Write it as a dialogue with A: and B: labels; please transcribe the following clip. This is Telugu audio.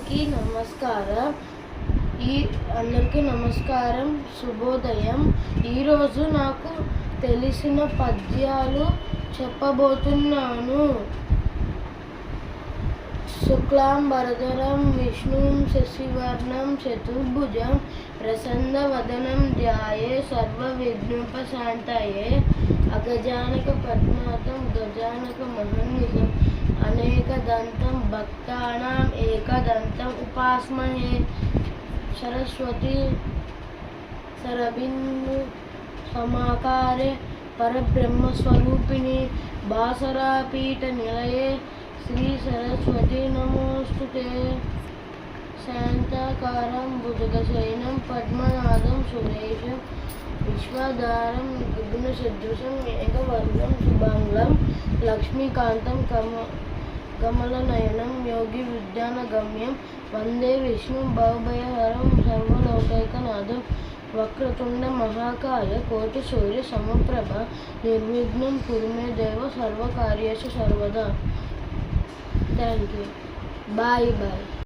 A: అందరికీ నమస్కారం. అందరికీ నమస్కారం, శుభోదయం. ఈరోజు నాకు తెలిసిన పద్యాలు చెప్పబోతున్నాను. శుక్లాంబరధరం విష్ణుం శశివర్ణం చతుర్భుజం ప్రసన్నవదనం ధ్యాయే సర్వవిఘ్నోపశాంతయే అగజానక పద్మాతం గజానక మహర్నిశం అనేకదంతం భక్తానాం ఏకదంతం ఉపాస్మహే. సరస్వతి సరబిందు సమాకారే పరబ్రహ్మస్వరూపిణి బాసరాపీఠ నిలయే శ్రీ సరస్వతి నమోస్తుతే. శాంతాకారం భుజగశయనం పద్మనాభం సురేశం విశ్వధారం గగనసదృశం మేఘవర్ణం శుభాంగం లక్ష్మీకాంతం కమలనయనం యోగి విజ్ఞానగమ్యం వందే విష్ణు భవభయహరం సర్వలోకైకనాథం. వక్రతుండ మహాకాయ కోటి సూర్య సమప్రభ నిర్విఘ్నం కురు మే దేవ సర్వకార్యేషు సర్వదా. Thank you. బాయ్.